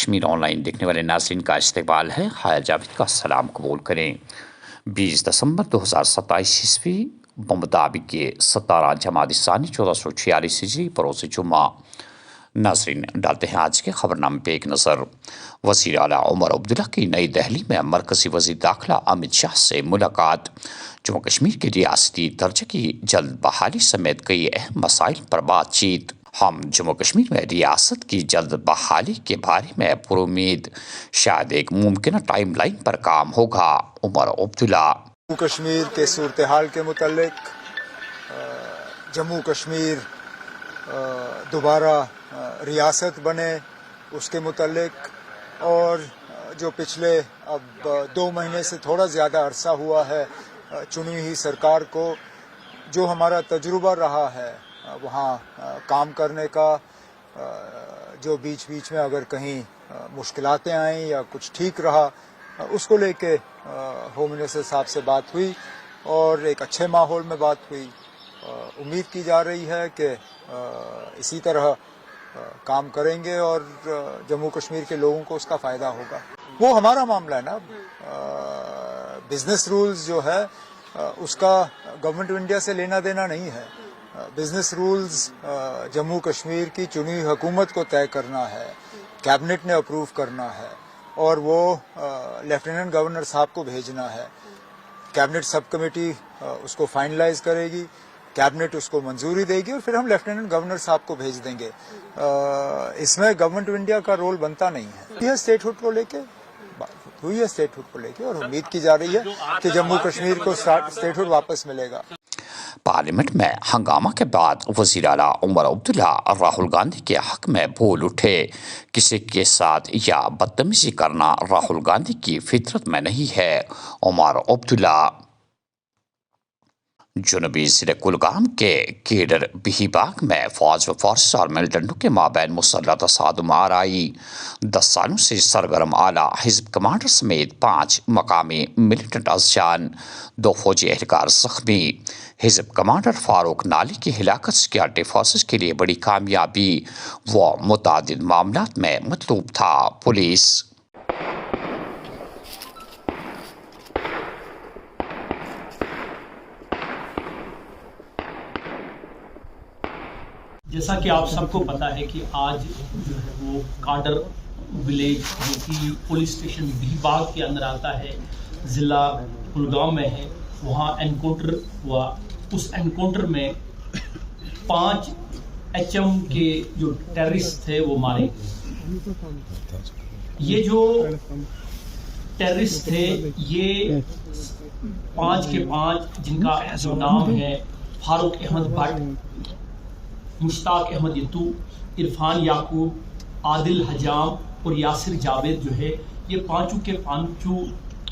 Kashmir on line دیکھنے والے ناظرین کا استقبال ہے۔ حائل جاوید کا سلام قبول کریں۔ 20 دسمبر 2027 عیسوی بمطابق 17 جمادی ثانی 1446 ہجری بروز جمعہ۔ ناظرین ڈالتے ہیں آج کے خبرنامے پہ ایک نظر۔ وزیر اعلیٰ عمر عبداللہ کی نئی دہلی میں مرکزی وزیر داخلہ امت شاہ سے ملاقات۔ جموں کشمیر کی ریاستی درجے کی جلد بحالی سمیت کئی اہم مسائل پر بات چیت۔ ہم جموں کشمیر میں ریاست کی جلد بحالی کے بارے میں پرامید، شاید ایک ممکنہ ٹائم لائن پر کام ہوگا: عمر عبداللہ۔ جموں کشمیر کے صورتحال کے متعلق، جموں کشمیر دوبارہ ریاست بنے اس کے متعلق، اور جو پچھلے اب 2 مہینے سے تھوڑا زیادہ عرصہ ہوا ہے چنی ہوئی سرکار کو جو ہمارا تجربہ رہا ہے وہاں کام کرنے کا، جو بیچ بیچ میں اگر کہیں مشکلاتیں آئیں یا کچھ ٹھیک رہا، اس کو لے کے ہوم منسٹر صاحب سے بات ہوئی اور ایک اچھے ماحول میں بات ہوئی۔ امید کی جا رہی ہے کہ اسی طرح کام کریں گے اور جموں کشمیر کے لوگوں کو اس کا فائدہ ہوگا۔ وہ ہمارا معاملہ ہے نا، بزنس رولز جو ہے اس کا گورنمنٹ آف انڈیا سے لینا دینا نہیں ہے۔ بزنس رولز جموں کشمیر کی چنی ہوئی حکومت کو طے کرنا ہے، کیبنٹ نے اپروو کرنا ہے اور وہ لیفٹیننٹ گورنر صاحب کو بھیجنا ہے۔ کیبنٹ سب کمیٹی اس کو فائنلائز کرے گی، کیبنٹ اس کو منظوری دے گی اور پھر ہم لیفٹیننٹ گورنر صاحب کو بھیج دیں گے۔ اس میں گورنمنٹ آف انڈیا کا رول بنتا نہیں ہے۔ یہ اسٹیٹ ہوڈ کو لے کے بات ہوئی ہے، اسٹیٹ ہوڈ کو لے کے، اور امید کی جا رہی ہے کہ جموں کشمیر کو اسٹیٹ ہوڈ واپس ملے گا۔ پارلیمنٹ میں ہنگامہ کے بعد وزیر اعلیٰ عمر عبداللہ راہل گاندھی کے حق میں بول اٹھے۔ کسی کے ساتھ یا بدتمیزی کرنا راہل گاندھی کی فطرت میں نہیں ہے: عمر عبداللہ۔ جنوبی ضلع کلگام کے کیڈر بہی باغ میں فوج و فورسز اور ملیٹنٹوں کے مابین مسلح تصادم آرائی۔ 10 سالوں سے سرگرم اعلیٰ حزب کمانڈر سمیت 5 مقامی ملیٹنٹ از جان، 2 فوجی اہلکار زخمی۔ حزب کمانڈر فاروق نالی کی ہلاکت سیکورٹی فورسز کے لیے بڑی کامیابی، وہ متعدد معاملات میں مطلوب تھا: پولیس۔ جیسا کہ آپ سب کو پتہ ہے کہ آج جو ہے وہ کاڈر ولیج جو کہ پولیس اسٹیشن بہی باغ کے اندر آتا ہے، ضلع کلگام میں ہے، وہاں انکاؤنٹر ہوا۔ اس انکاؤنٹر میں 5 HM کے جو ٹیررسٹ تھے وہ مارے گئے۔ یہ جو ٹیررسٹ تھے یہ 5 کے 5 جن کا جو نام ہے فاروق احمد بٹ، مشتاق احمد یتو، عرفان یعقوب، عادل حجام اور یاسر جاوید جو ہے، یہ 5 کے 5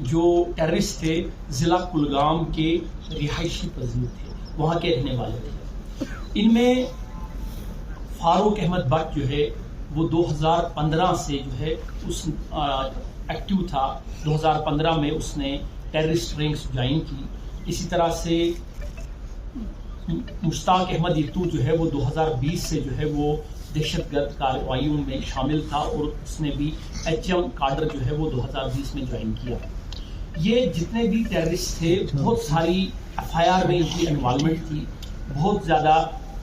جو ٹیررسٹ تھے ضلع کلگام کے رہائشی پذیر تھے، وہاں کے رہنے والے تھے۔ ان میں فاروق احمد بٹ جو ہے وہ 2015 سے جو ہے اس ایکٹیو تھا۔ 2015 میں اس نے ٹیررسٹ رینکس جوائن کی۔ اسی طرح سے مشتاق احمد یتو جو ہے وہ 2020 سے جو ہے وہ دہشت گرد کارروائیوں میں شامل تھا اور اس نے بھی HM کاڈر جو ہے وہ 2020 میں جوائن کیا۔ یہ جتنے بھی ٹیررسٹ تھے بہت ساری FIR میں ان کی انوالومنٹ تھی، بہت زیادہ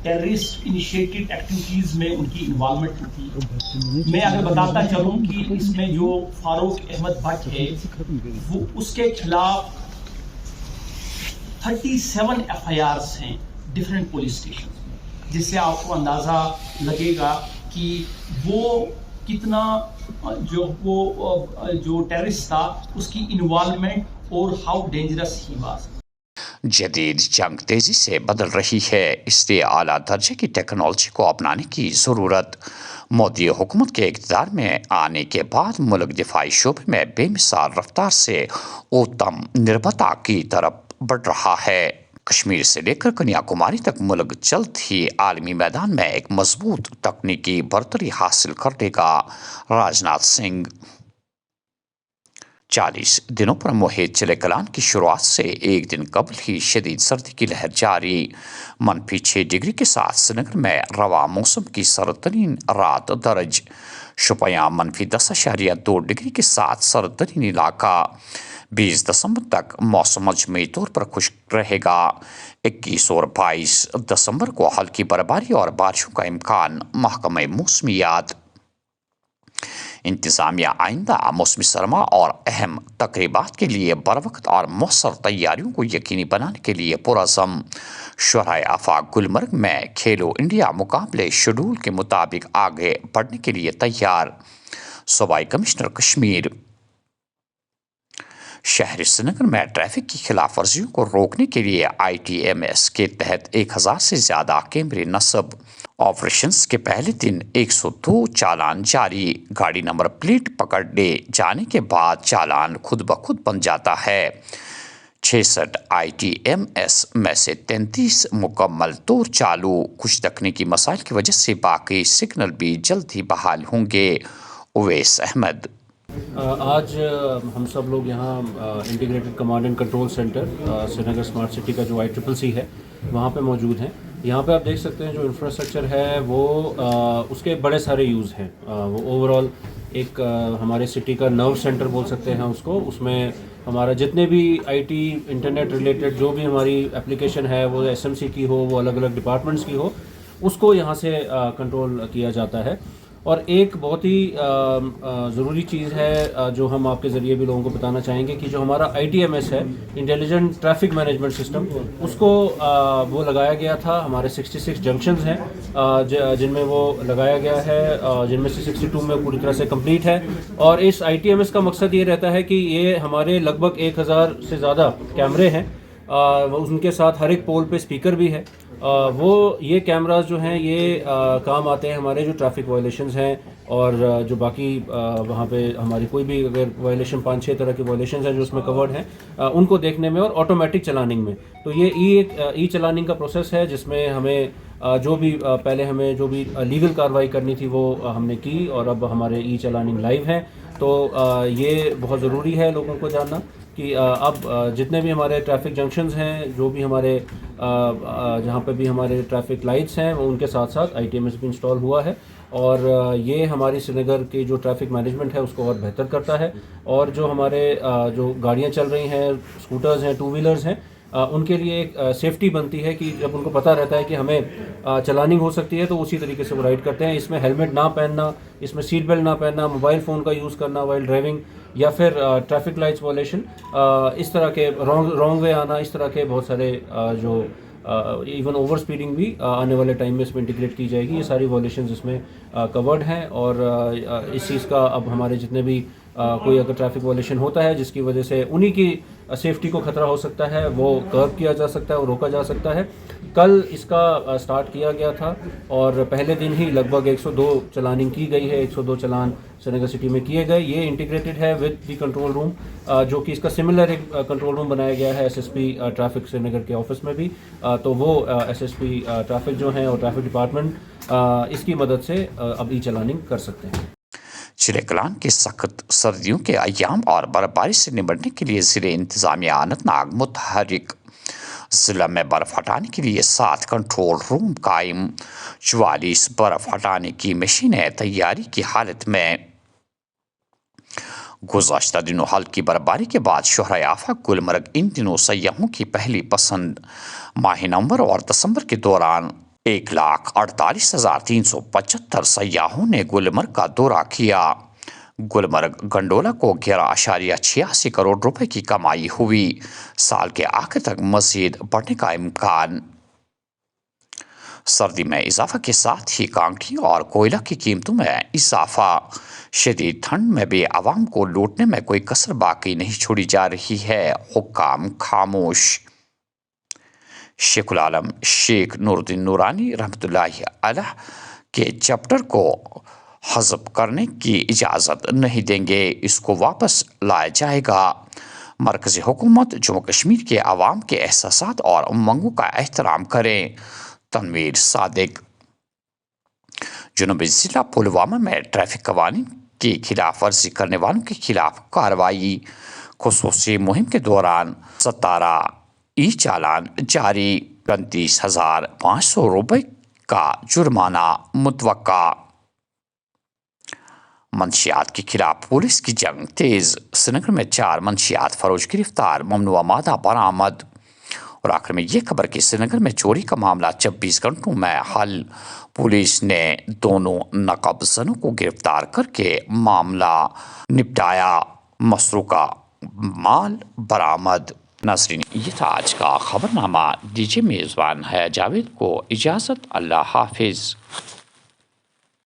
ٹیررسٹ انیشیٹڈ ایکٹیویٹیز میں ان کی انوالومنٹ تھی۔ میں اگر بتاتا چلوں کہ اس میں جو فاروق احمد بٹ ہے وہ اس کے خلاف 37 FIRs ہیں ڈفرینٹ پولیس اسٹیشن، جس سے آپ کو اندازہ لگے گا کہ وہ کتنا جو ٹیررسٹ تھا اس کی انوالومنٹ اور ہاؤ ڈینجرس ہی واز۔ جدید جنگ تیزی سے بدل رہی ہے، اس لیے اعلیٰ درجے کی ٹیکنالوجی کو اپنانے کی ضرورت۔ مودی حکومت کے اقتدار میں آنے کے بعد ملک دفاعی شعبے میں بے مثال رفتار سے اوتم نربھتا کی طرف بڑھ رہا ہے۔ کشمیر سے لے کر کنیا کماری تک ملک جلد ہی عالمی میدان میں ایک مضبوط تکنیکی برتری حاصل کر لے گا: راجناتھ سنگھ۔ 40 دنوں پر محیط چلے کلان کی شروعات سے ایک دن قبل ہی شدید سردی کی لہر جاری۔ -6 ڈگری کے ساتھ سری نگر میں رواں موسم کی سرد ترین رات درج۔ شوپیاں -10.2 ڈگری کے ساتھ سرد ترین علاقہ۔ 20 دسمبر تک موسم مجموعی طور پر خشک رہے گا۔ 21 اور 22 دسمبر کو ہلکی برفباری اور بارشوں کا امکان۔ محکمہ موسمیات۔ انتظامیہ آئندہ موسمی سرما اور اہم تقریبات کے لیے بروقت اور مؤثر تیاریوں کو یقینی بنانے کے لیے پرعزم۔ شورائے آفاق گلمرگ میں کھیلو انڈیا مقابلے شیڈول کے مطابق آگے بڑھنے کے لیے تیار۔ صوبائی کمشنر کشمیر۔ شہر سری نگر میں ٹریفک کی خلاف ورزیوں کو روکنے کے لیے ITMS کے تحت 1000 سے زیادہ کیمرے نصب۔ آپریشنز کے پہلے دن 102 چالان جاری۔ گاڑی نمبر پلیٹ پکڑے جانے کے بعد چالان خود بخود بن جاتا ہے۔ 66 ITMS میں سے 33 مکمل طور چالو۔ کچھ تکنیکی مسائل کی وجہ سے باقی سگنل بھی جلد ہی بحال ہوں گے۔ اویس احمد۔ آج ہم سب لوگ یہاں integrated command and control centre Sri Nagar smart city کا جو ICCC ہے وہاں پہ موجود ہیں۔ یہاں پہ آپ دیکھ سکتے ہیں جو انفراسٹرکچر ہے وہ اس کے بڑے سارے یوز ہیں۔ وہ اوور آل ایک ہمارے سٹی کا نرو سینٹر بول سکتے ہیں اس کو۔ اس میں ہمارا جتنے بھی IT انٹرنیٹ ریلیٹڈ جو بھی ہماری اپلیکیشن ہے وہ SMC کی ہو، وہ الگ الگ ڈپارٹمنٹس کی ہو، اس کو یہاں سے کنٹرول کیا جاتا ہے۔ اور ایک بہت ہی ضروری چیز ہے جو ہم آپ کے ذریعے بھی لوگوں کو بتانا چاہیں گے کہ جو ہمارا ITMS ہے، انٹیلیجنٹ ٹریفک مینجمنٹ سسٹم، اس کو وہ لگایا گیا تھا۔ ہمارے 66 جنکشنز ہیں جن میں وہ لگایا گیا ہے، جن میں سے 62 میں پوری طرح سے کمپلیٹ ہے۔ اور اس ITMS کا مقصد یہ رہتا ہے کہ یہ ہمارے لگ بھگ 1000 سے زیادہ کیمرے ہیں، ان کے ساتھ ہر ایک پول پہ اسپیکر بھی ہے۔ وہ یہ کیمراز جو ہیں یہ کام آتے ہیں ہمارے جو ٹریفک وائلیشنز ہیں اور جو باقی وہاں پہ ہماری کوئی بھی اگر وائلیشن 5-6 طرح کی وائلیشنز ہیں جو اس میں کورڈ ہیں ان کو دیکھنے میں، اور آٹومیٹک چلاننگ میں۔ تو یہ ای چلاننگ کا پروسیس ہے جس میں ہمیں جو بھی پہلے ہمیں جو بھی لیگل کارروائی کرنی تھی وہ ہم نے کی، اور اب ہمارے ای چلاننگ لائیو ہیں۔ تو یہ بہت ضروری ہے لوگوں کو جاننا کہ اب جتنے بھی ہمارے ٹریفک جنکشنز ہیں، جو بھی ہمارے جہاں پہ بھی ہمارے ٹریفک لائٹس ہیں، ان کے ساتھ ساتھ ITMS بھی انسٹال ہوا ہے، اور یہ ہماری سری نگر کی جو ٹریفک مینجمنٹ ہے اس کو اور بہتر کرتا ہے۔ اور جو ہمارے جو گاڑیاں چل رہی ہیں، اسکوٹرز ہیں، 2 ویلرز ہیں، ان کے لیے ایک سیفٹی بنتی ہے کہ جب ان کو پتہ رہتا ہے کہ ہمیں چلاننگ ہو سکتی ہے تو اسی طریقے سے وہ رائڈ کرتے ہیں۔ اس میں ہیلمٹ نہ پہننا، اس میں سیٹ بیلٹ نہ پہننا، موبائل فون کا یوز کرنا وائل ڈرائیونگ، یا پھر ٹریفک لائٹس وائلیشن، اس طرح کے رانگ وے آنا، اس طرح کے بہت سارے جو ایون اوور سپیڈنگ بھی آنے والے ٹائم میں اس میں انٹیگریٹ کی جائے گی۔ یہ ساری وائلیشنز اس میں کورڈ ہیں، اور اس چیز کا اب ہمارے جتنے بھی کوئی اگر ٹریفک وائلیشن ہوتا ہے جس کی وجہ سے انہی کی سیفٹی کو خطرہ ہو سکتا ہے، وہ کرب کیا جا سکتا ہے اور روکا جا سکتا ہے۔ کل اس کا سٹارٹ کیا گیا تھا اور پہلے دن ہی لگ بھگ 102 چلاننگ کی گئی ہے۔ 102 چلان سری نگر سٹی میں کیے گئے۔ یہ انٹیگریٹڈ ہے ود دی کنٹرول روم، جو کہ اس کا سملر ایک کنٹرول روم بنایا گیا ہے SSP ٹریفک سری نگر کے آفس میں بھی۔ تو وہ SSP ٹریفک جو ہیں اور ٹریفک ڈپارٹمنٹ اس کی مدد سے اب ای چلاننگ کر سکتے ہیں۔ چلے کلان کے سخت سردیوں کے ایام اور برفباری سے نمٹنے کے لیے ضلع انتظامیہ اننت ناگ متحرک۔ ضلع میں برف ہٹانے کے لیے 7 کنٹرول روم قائم۔ 44 برف ہٹانے کی مشینیں تیاری کی حالت میں۔ گزشتہ دنوں ہلکی برفباری کے بعد شہرۂ آفاق گلمرگ ان دنوں سیاحوں کی پہلی پسند۔ ماہ نومبر اور دسمبر کے دوران 1,48,375 سیاحوں نے گلمرگ کا دورہ کیا۔ گلمرگ گنڈولا کو 11.86 کروڑ روپے کی کمائی ہوئی۔ سال کے آخر تک مزید بڑھنے کا امکان۔ سردی میں اضافہ کے ساتھ ہی کانکری اور کوئلہ کی قیمتوں میں اضافہ۔ شدید ٹھنڈ میں بھی عوام کو لوٹنے میں کوئی کسر باقی نہیں چھوڑی جا رہی ہے، حکام خاموش۔ شیخ العالم شیخ نور الدین نورانی رحمۃ اللہ علیہ کے چیپٹر کو حذف کرنے کی اجازت نہیں دیں گے، اس کو واپس لایا جائے گا۔ مرکزی حکومت جموں کشمیر کے عوام کے احساسات اور امنگوں کا احترام کرے۔ تنویر صادق۔ جنوبی ضلع پلوامہ میں ٹریفک قوانین کی خلاف ورزی کرنے والوں کے خلاف کارروائی۔ خصوصی مہم کے دوران 17 ای چالان جاری، 35,500 روپے کا جرمانہ متوقع۔ منشیات کے خلاف پولیس کی جنگ تیز، سری نگر میں 4 منشیات فروش گرفتار، ممنوعہ مادہ برآمد۔ اور آخر میں یہ خبر کہ سری نگر میں چوری کا معاملہ 24 گھنٹوں میں حل، پولیس نے دونوں نقب زنوں کو گرفتار کر کے معاملہ نپٹایا، مسروقہ مال برآمد۔ ناظرین، یہ تھا آج کا خبرنامہ۔ دیجیے میزبان ہے جاوید کو اجازت، اللہ حافظ۔